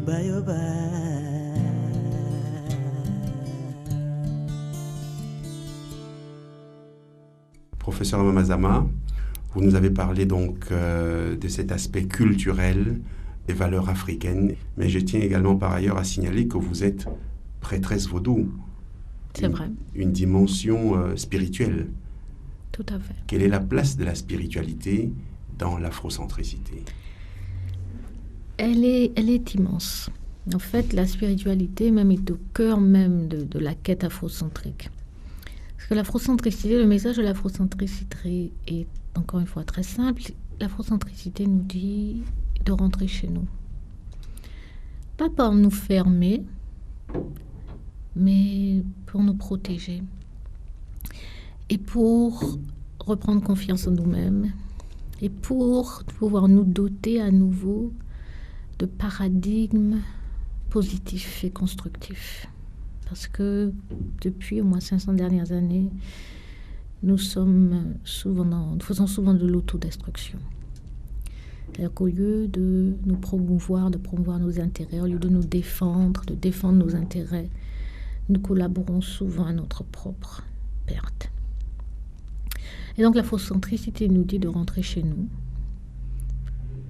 yoba yoba. Professeur Mamazama, vous nous avez parlé donc de cet aspect culturel des valeurs africaines, mais je tiens également par ailleurs à signaler que vous êtes prêtresse vaudou. C'est vrai. Une dimension spirituelle. Tout à fait. Quelle est la place de la spiritualité dans l'afrocentricité ? Elle est immense. En fait, la spiritualité même est au cœur même de la quête afrocentrique. Parce que l'afrocentricité, le message de l'afrocentricité est encore une fois très simple. L'afrocentricité nous dit de rentrer chez nous. Pas pour nous fermer, mais pour nous protéger. Et pour reprendre confiance en nous-mêmes. Et pour pouvoir nous doter à nouveau de paradigmes positifs et constructifs. Parce que depuis au moins 500 dernières années, nous faisons souvent de l'autodestruction. C'est-à-dire qu'au lieu de nous promouvoir, de promouvoir nos intérêts, au lieu de nous défendre, de défendre nos intérêts, nous collaborons souvent à notre propre perte. Et donc l'afrocentricité nous dit de rentrer chez nous,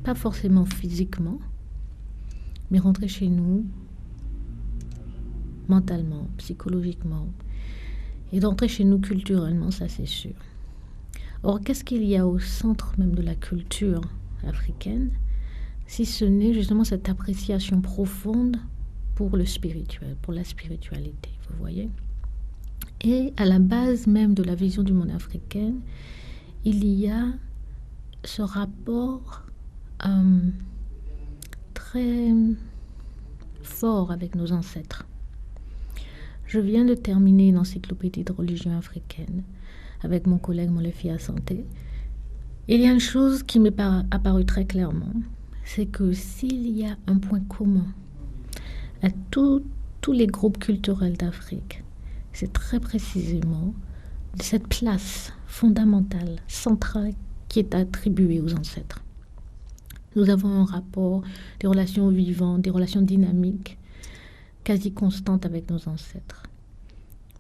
pas forcément physiquement, mais rentrer chez nous mentalement, psychologiquement, et d'entrer chez nous culturellement, ça c'est sûr. Or, qu'est-ce qu'il y a au centre même de la culture africaine, si ce n'est justement cette appréciation profonde pour le spirituel, pour la spiritualité, vous voyez ? Et à la base même de la vision du monde africaine, il y a ce rapport très fort avec nos ancêtres. Je viens de terminer une encyclopédie de religion africaine avec mon collègue Molefi Asante. Il y a une chose qui m'est apparue très clairement, c'est que s'il y a un point commun à tous les groupes culturels d'Afrique, c'est très précisément cette place fondamentale, centrale, qui est attribuée aux ancêtres. Nous avons un rapport, des relations vivantes, des relations dynamiques, quasi constantes avec nos ancêtres.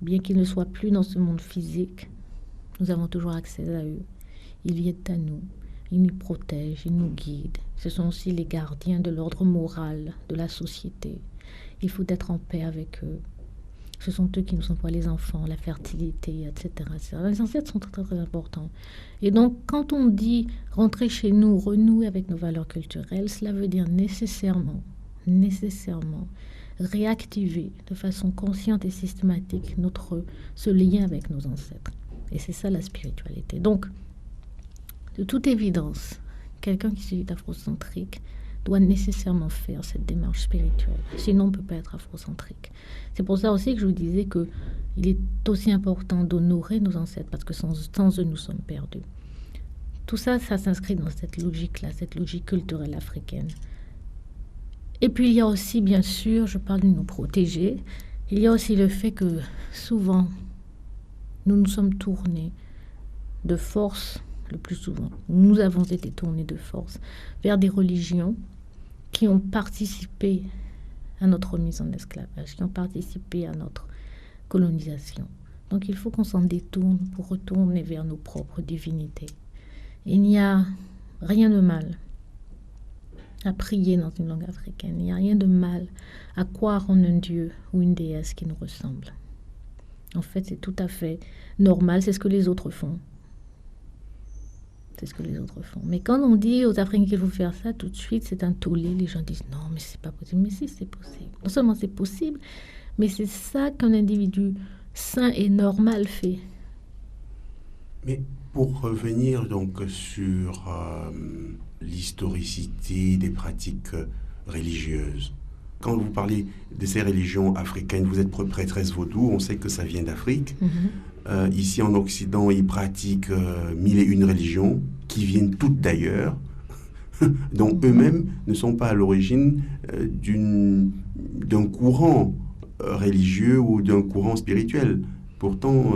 Bien qu'ils ne soient plus dans ce monde physique, nous avons toujours accès à eux. Ils viennent à nous, ils nous protègent, ils nous guident. Ce sont aussi les gardiens de l'ordre moral de la société. Il faut être en paix avec eux. Ce sont eux qui nous envoient les enfants, la fertilité, etc., etc. Les ancêtres sont très, très importants. Et donc, quand on dit rentrer chez nous, renouer avec nos valeurs culturelles, cela veut dire nécessairement réactiver de façon consciente et systématique ce lien avec nos ancêtres. Et c'est ça la spiritualité. Donc, de toute évidence, quelqu'un qui se dit afrocentrique doit nécessairement faire cette démarche spirituelle. Sinon, on ne peut pas être afrocentrique. C'est pour ça aussi que je vous disais qu'il est aussi important d'honorer nos ancêtres, parce que sans eux, nous sommes perdus. Tout ça, ça s'inscrit dans cette logique-là, cette logique culturelle africaine. Et puis, il y a aussi, bien sûr, je parle de nous protéger, il y a aussi le fait que souvent, nous nous sommes tournés de force, le plus souvent, nous avons été tournés de force vers des religions qui ont participé à notre mise en esclavage, qui ont participé à notre colonisation. Donc il faut qu'on s'en détourne pour retourner vers nos propres divinités. Il n'y a rien de mal à prier dans une langue africaine. Il n'y a rien de mal à croire en un dieu ou une déesse qui nous ressemble. En fait, c'est tout à fait normal, c'est ce que les autres font. C'est ce que les autres font. Mais quand on dit aux Africains qu'il faut faire ça, tout de suite, c'est un tollé. Les gens disent non, mais c'est pas possible. Mais si, c'est possible. Non seulement c'est possible, mais c'est ça qu'un individu sain et normal fait. Mais pour revenir donc sur l'historicité des pratiques religieuses, quand vous parlez de ces religions africaines, vous êtes prêtresse vaudou, on sait que ça vient d'Afrique. Ici en Occident, ils pratiquent 1001 religions qui viennent toutes d'ailleurs, dont eux-mêmes ne sont pas à l'origine d'un courant religieux ou d'un courant spirituel. Pourtant,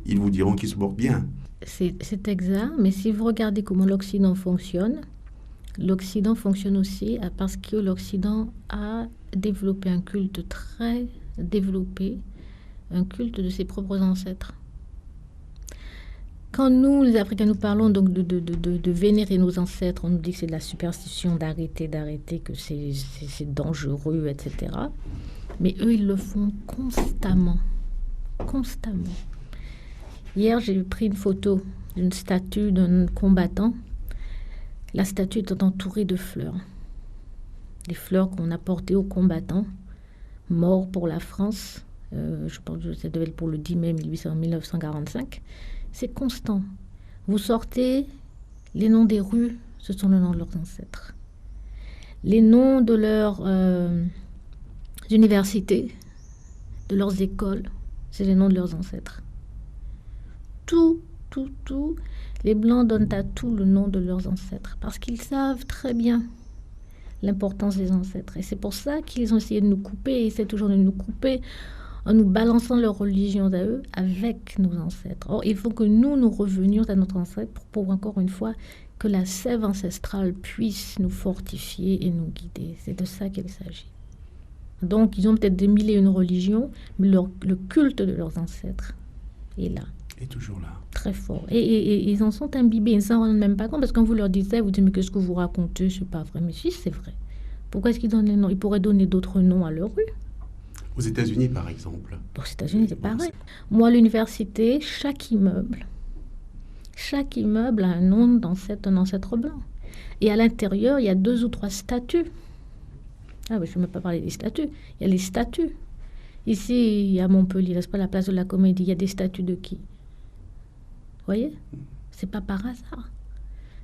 ils vous diront qu'ils se portent bien. C'est exact, mais si vous regardez comment l'Occident fonctionne, L'Occident fonctionne aussi parce que l'Occident a développé un culte très développé, un culte de ses propres ancêtres. Quand nous, les Africains, nous parlons donc de vénérer nos ancêtres, on nous dit que c'est de la superstition, d'arrêter, que c'est dangereux, etc. Mais eux, ils le font constamment. Constamment. Hier, j'ai pris une photo d'une statue d'un combattant. La statue est entourée de fleurs. Les fleurs qu'on a portées aux combattants, morts pour la France. Je pense que ça devait être pour le 10 mai 1945. C'est constant. Vous sortez, les noms des rues, ce sont les noms de leurs ancêtres. Les noms de leurs universités, de leurs écoles, c'est les noms de leurs ancêtres. Tout. Les Blancs donnent à tout le nom de leurs ancêtres parce qu'ils savent très bien l'importance des ancêtres. Et c'est pour ça qu'ils ont essayé de nous couper, et essaient toujours de nous couper en nous balançant leur religion à eux avec nos ancêtres. Or, il faut que nous revenions à notre ancêtre pour encore une fois que la sève ancestrale puisse nous fortifier et nous guider. C'est de ça qu'il s'agit. Donc, ils ont peut-être des mille et une religions, mais le culte de leurs ancêtres est là. Est toujours là. Très fort. Et ils en sont imbibés, ils ne s'en rendent même pas compte, parce que quand vous leur dites ça, vous dites, mais qu'est-ce que vous racontez, c'est pas vrai. Mais si, c'est vrai. Pourquoi est-ce qu'ils donnent les noms? Ils pourraient donner d'autres noms à leur rue. Aux États-Unis, par exemple. Aux États-Unis, c'est pareil. Moi, à l'université, chaque immeuble a un nom d'ancêtre, un ancêtre blanc. Et à l'intérieur, il y a 2 ou 3 statues. Ah, mais je ne vais même pas parler des statues. Il y a les statues. Ici, à Montpellier, n'est-ce pas, la place de la Comédie, il y a des statues de qui? Vous voyez? C'est pas par hasard.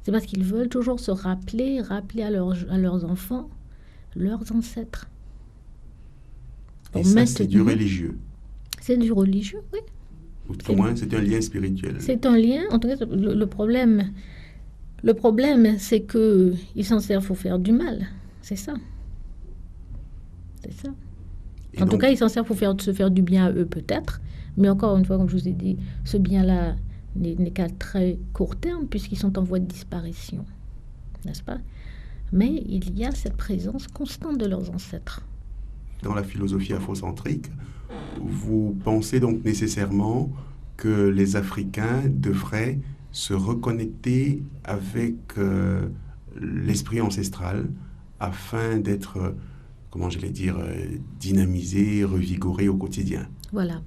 C'est parce qu'ils veulent toujours se rappeler à leurs enfants, leurs ancêtres. Et ça, c'est du religieux. C'est du religieux, oui. Au moins, c'est un lien spirituel. C'est un lien. En tout cas, le problème, c'est que ils s'en servent pour faire du mal. C'est ça. C'est ça. Et en tout cas, ils s'en servent pour se faire du bien à eux, peut-être. Mais encore une fois, comme je vous ai dit, ce bien-là n'est qu'à très court terme, puisqu'ils sont en voie de disparition. N'est-ce pas? Mais il y a cette présence constante de leurs ancêtres. Dans la philosophie afrocentrique, vous pensez donc nécessairement que les Africains devraient se reconnecter avec l'esprit ancestral afin d'être, comment je vais dire, dynamisés, revigorés au quotidien. Voilà.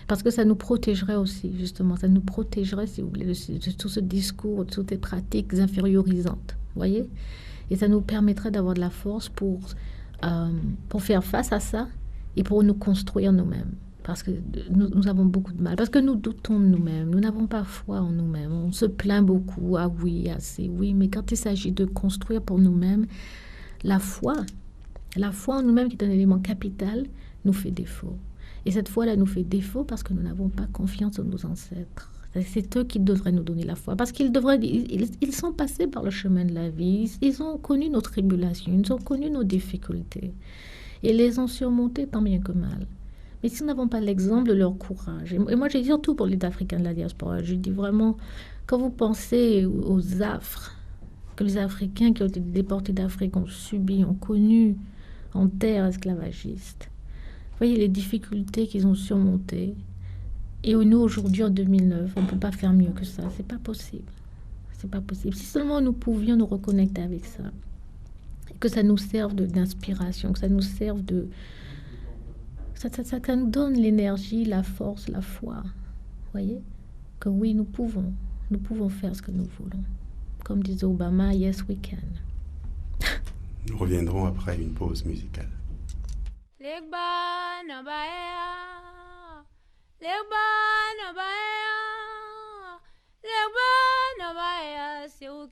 Parce que ça nous protégerait aussi, justement. Ça nous protégerait, si vous voulez, de tout ce discours, de toutes ces pratiques infériorisantes. Vous voyez? Et ça nous permettrait d'avoir de la force pour faire face à ça et pour nous construire nous-mêmes. Parce que nous avons beaucoup de mal. Parce que nous doutons de nous-mêmes. Nous n'avons pas foi en nous-mêmes. On se plaint beaucoup. Ah oui, assez, oui. Mais quand il s'agit de construire pour nous-mêmes, la foi en nous-mêmes, qui est un élément capital, nous fait défaut. Et cette foi-là nous fait défaut parce que nous n'avons pas confiance en nos ancêtres. C'est eux qui devraient nous donner la foi. Parce qu'ils sont passés par le chemin de la vie. Ils ont connu nos tribulations. Ils ont connu nos difficultés. Et les ont surmontés tant bien que mal. Mais si nous n'avons pas l'exemple de leur courage, et moi j'ai dit surtout pour les Africains de la diaspora, je dis vraiment, quand vous pensez aux affres que les Africains qui ont été déportés d'Afrique ont subi, ont connu en terre esclavagiste, vous voyez les difficultés qu'ils ont surmontées. Et nous, aujourd'hui, en 2009, on ne peut pas faire mieux que ça. C'est pas possible. C'est pas possible. Si seulement nous pouvions nous reconnecter avec ça, et que ça nous serve d'inspiration, que ça nous serve de... Ça nous donne l'énergie, la force, la foi. Vous voyez? Que oui, nous pouvons faire ce que nous voulons. Comme disait Obama, yes we can. Nous reviendrons après une pause musicale.